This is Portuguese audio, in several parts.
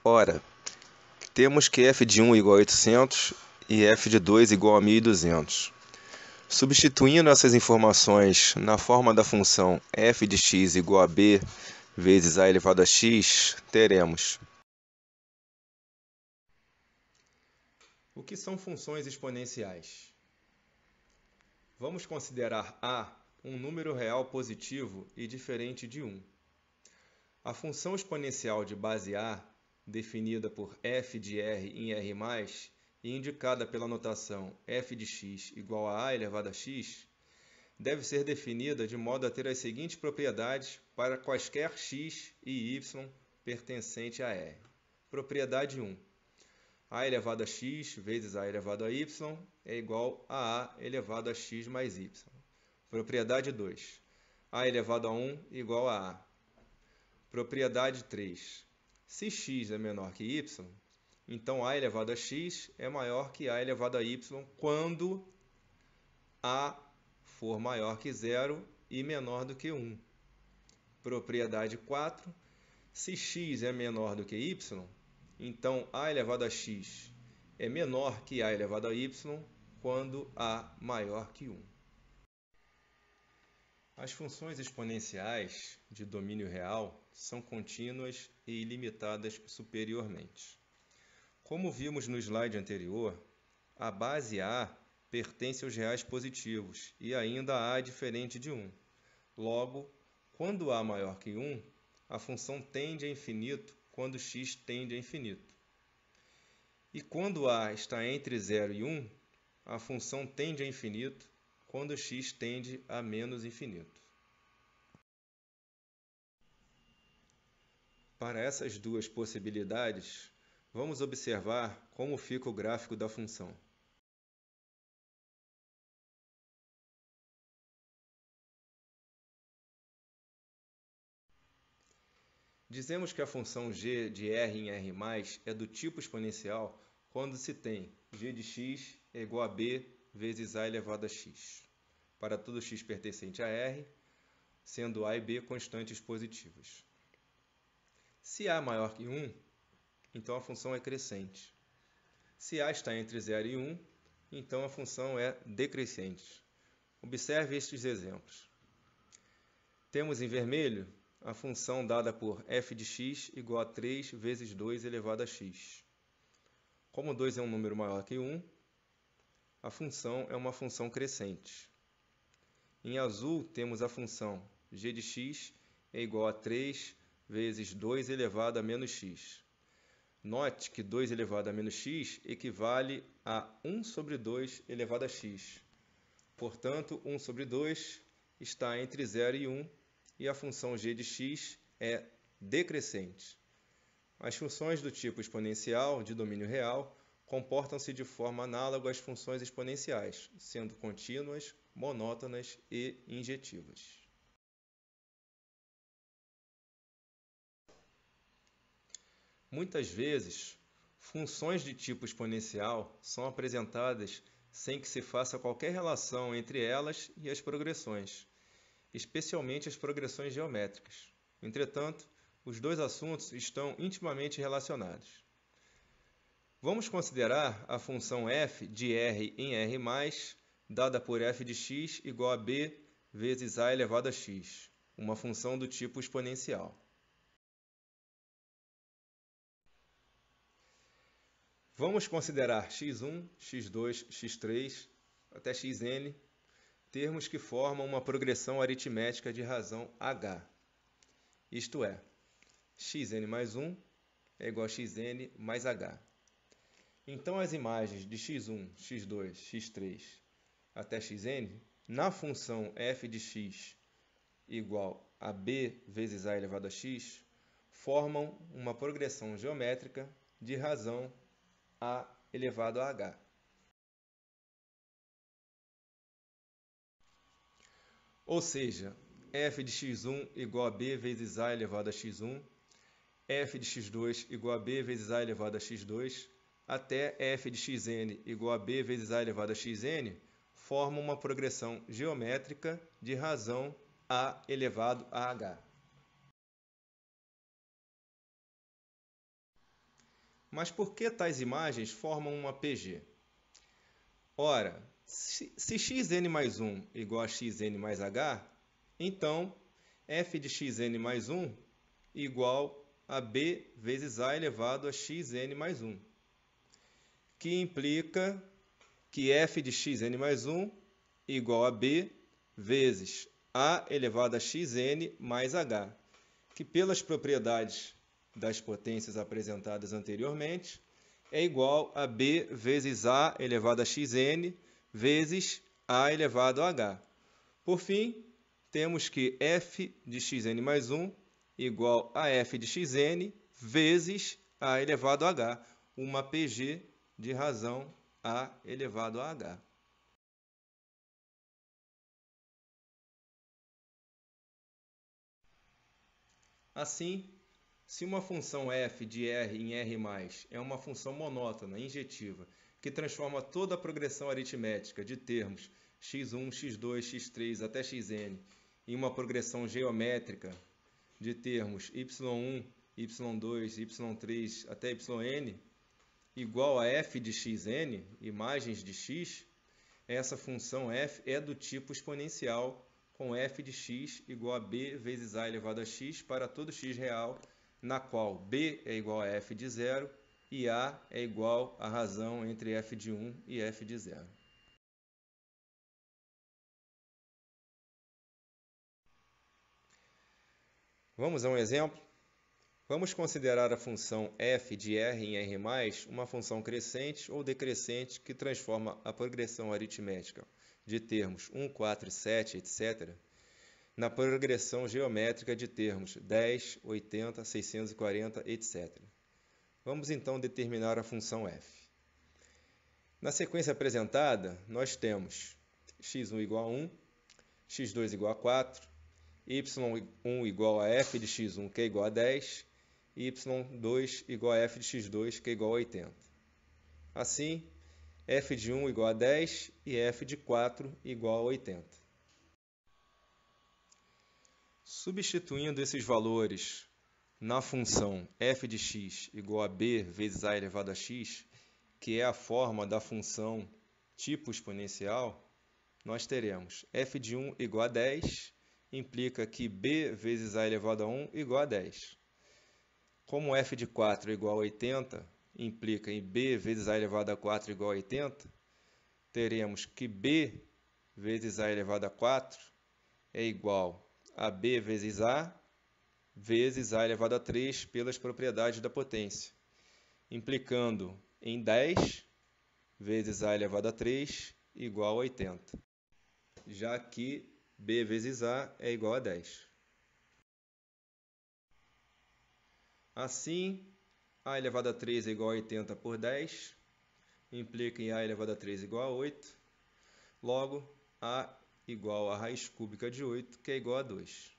Ora, temos que f de 1 igual a 800 e f de 2 igual a 1200. Substituindo essas informações na forma da função f de x igual a b vezes a elevado a x, teremos: o que são funções exponenciais? Vamos considerar a um número real positivo e diferente de 1. A função exponencial de base a, definida por f de r em r+, e indicada pela notação f de x igual a elevado a x, deve ser definida de modo a ter as seguintes propriedades para quaisquer x e y pertencente a R. Propriedade 1. A elevado a x vezes a elevado a y é igual a elevado a x mais y. Propriedade 2. A elevado a 1 igual a A. Propriedade 3. Se x é menor que y, então a elevado a x é maior que a elevado a y quando a for maior que 0 e menor do que 1. Propriedade 4. Se x é menor do que y, então a elevado a x é menor que a elevado a y quando a maior que 1. As funções exponenciais de domínio real são contínuas e ilimitadas superiormente. Como vimos no slide anterior, a base a pertence aos reais positivos e ainda a diferente de 1. Logo, quando a maior que 1, a função tende a infinito quando x tende a infinito. E quando a está entre 0 e 1, a função tende a infinito quando x tende a menos infinito. Para essas duas possibilidades, vamos observar como fica o gráfico da função. Dizemos que a função g de r em r+, é do tipo exponencial quando se tem g de x é igual a b vezes a elevado a x, para todo x pertencente a r, sendo a e b constantes positivas. Se a é maior que 1, então a função é crescente. Se a está entre 0 e 1, então a função é decrescente. Observe estes exemplos. Temos em vermelho a função dada por f de x igual a 3 vezes 2 elevado a x. Como 2 é um número maior que 1, a função é uma função crescente. Em azul, temos a função g de x é igual a 3 vezes 2 elevado a menos x. Note que 2 elevado a menos x equivale a 1 sobre 2 elevado a x. Portanto, 1 sobre 2 está entre 0 e 1 e a função g de x é decrescente. As funções do tipo exponencial de domínio real comportam-se de forma análoga às funções exponenciais, sendo contínuas, monótonas e injetivas. Muitas vezes, funções de tipo exponencial são apresentadas sem que se faça qualquer relação entre elas e as progressões, especialmente as progressões geométricas. Entretanto, os dois assuntos estão intimamente relacionados. Vamos considerar a função f de r em r+, dada por f de x igual a b vezes a elevado a x, uma função do tipo exponencial. Vamos considerar x1, x2, x3, até xn, termos que formam uma progressão aritmética de razão h. Isto é, xn mais 1 é igual a xn mais h. Então, as imagens de x1, x2, x3 até xn, na função f de x igual a b vezes a elevado a x, formam uma progressão geométrica de razão a elevado a h. Ou seja, f de x1 igual a b vezes a elevado a x1, f de x2 igual a b vezes a elevado a x2, até f de xn igual a b vezes a elevado a xn, formam uma progressão geométrica de razão a elevado a h. Mas por que tais imagens formam uma PG? Ora, se xn mais 1 igual a xn mais h, então f de xn mais 1 igual a b vezes a elevado a xn mais 1, que implica que f de xn mais 1 igual a b vezes a elevado a xn mais h, que pelas propriedades das potências apresentadas anteriormente, é igual a b vezes a elevado a xn vezes a elevado a h. Por fim, temos que f de xn mais 1 igual a f de xn vezes a elevado a h, uma PG de razão a elevado a h. Assim, se uma função f de R em R+, é uma função monótona, injetiva, que transforma toda a progressão aritmética de termos x1, x2, x3 até xn em uma progressão geométrica de termos y1, y2, y3 até yn, igual a f de xn, imagens de x, essa função f é do tipo exponencial, com f de x igual a b vezes a elevado a x para todo x real, na qual b é igual a f de 0 e a é igual à razão entre f de 1 e f de 0. Vamos a um exemplo? Vamos considerar a função f de R em R+, uma função crescente ou decrescente que transforma a progressão aritmética de termos 1, 4, 7, etc., na progressão geométrica de termos 10, 80, 640, etc. Vamos então determinar a função f. Na sequência apresentada, nós temos x1 igual a 1, x2 igual a 4, y1 igual a f de x1, que é igual a 10, e y2 igual a f de x2, que é igual a 80. Assim, f de 1 igual a 10 e f de 4 igual a 80. Substituindo esses valores na função f de x igual a b vezes a elevado a x, que é a forma da função tipo exponencial, nós teremos f de 1 igual a 10, implica que b vezes a elevado a 1 igual a 10. Como f de 4 igual a 80, implica em b vezes a elevado a 4 igual a 80, teremos que b vezes a elevado a 4 é igual a b vezes a elevado a 3 pelas propriedades da potência, implicando em 10 vezes a elevado a 3 igual a 80, já que b vezes a é igual a 10. Assim, a elevado a 3 é igual a 80 por 10, implica em a elevado a 3 igual a 8, logo, a igual a raiz cúbica de 8, que é igual a 2.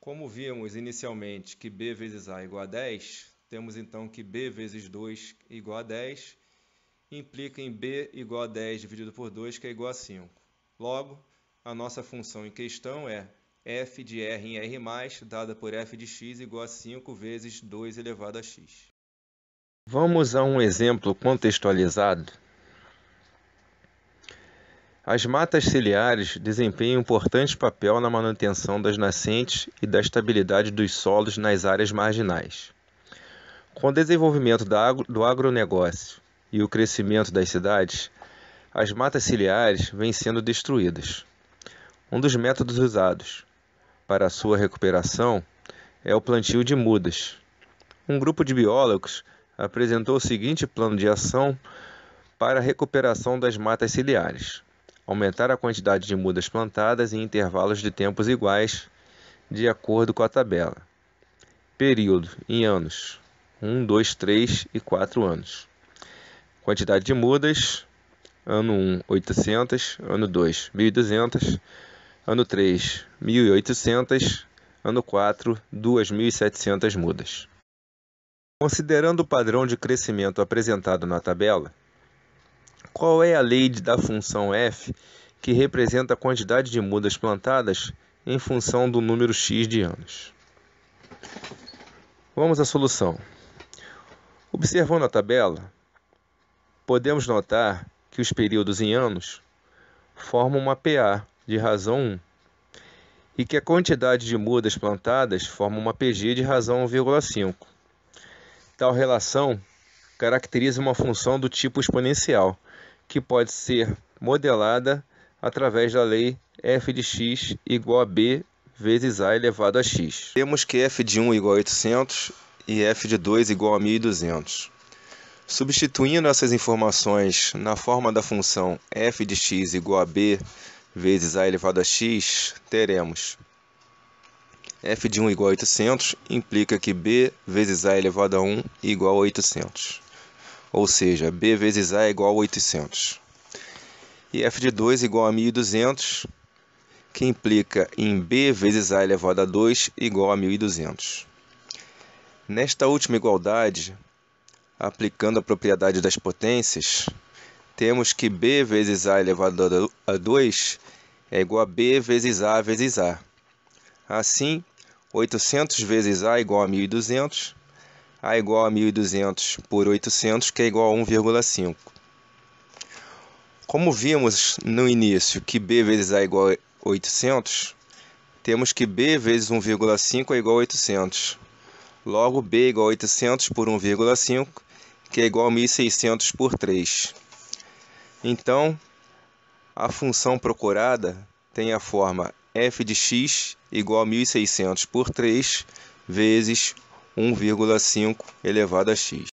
Como vimos inicialmente que b vezes a é igual a 10, temos então que b vezes 2 igual a 10, implica em b igual a 10 dividido por 2, que é igual a 5. Logo, a nossa função em questão é f de R em R+, dada por f de x igual a 5 vezes 2 elevado a x. Vamos a um exemplo contextualizado. As matas ciliares desempenham importante papel na manutenção das nascentes e da estabilidade dos solos nas áreas marginais. Com o desenvolvimento do agronegócio e o crescimento das cidades, as matas ciliares vêm sendo destruídas. Um dos métodos usados para a sua recuperação é o plantio de mudas. Um grupo de biólogos apresentou o seguinte plano de ação para a recuperação das matas ciliares: aumentar a quantidade de mudas plantadas em intervalos de tempos iguais, de acordo com a tabela. Período, em anos: 1, 2, 3 e 4 anos. Quantidade de mudas: ano 1, 800, ano 2, 1.200, ano 3, 1.800, ano 4, 2.700 mudas. Considerando o padrão de crescimento apresentado na tabela, qual é a lei da função f que representa a quantidade de mudas plantadas em função do número x de anos? Vamos à solução. Observando a tabela, podemos notar que os períodos em anos formam uma PA de razão 1 e que a quantidade de mudas plantadas forma uma PG de razão 1,5. Tal relação caracteriza uma função do tipo exponencial, que pode ser modelada através da lei f de x igual a b vezes a elevado a x. Temos que f de 1 igual a 800 e f de 2 igual a 1200. Substituindo essas informações na forma da função f de x igual a b vezes a elevado a x, teremos f de 1 igual a 800 implica que b vezes a elevado a 1 igual a 800. Ou seja, b vezes a é igual a 800. E f de 2 igual a 1200, que implica em b vezes a elevado a 2 igual a 1200. Nesta última igualdade, aplicando a propriedade das potências, temos que b vezes a elevado a 2 é igual a b vezes a vezes a. Assim, 800 vezes a igual a 1200, a igual a 1200 por 800, que é igual a 1,5. Como vimos no início que b vezes a é igual a 800, temos que b vezes 1,5 é igual a 800. Logo, b é igual a 800 por 1,5, que é igual a 1600 por 3. Então, a função procurada tem a forma f de x igual a 1600 por 3 vezes 1,5 elevado a x.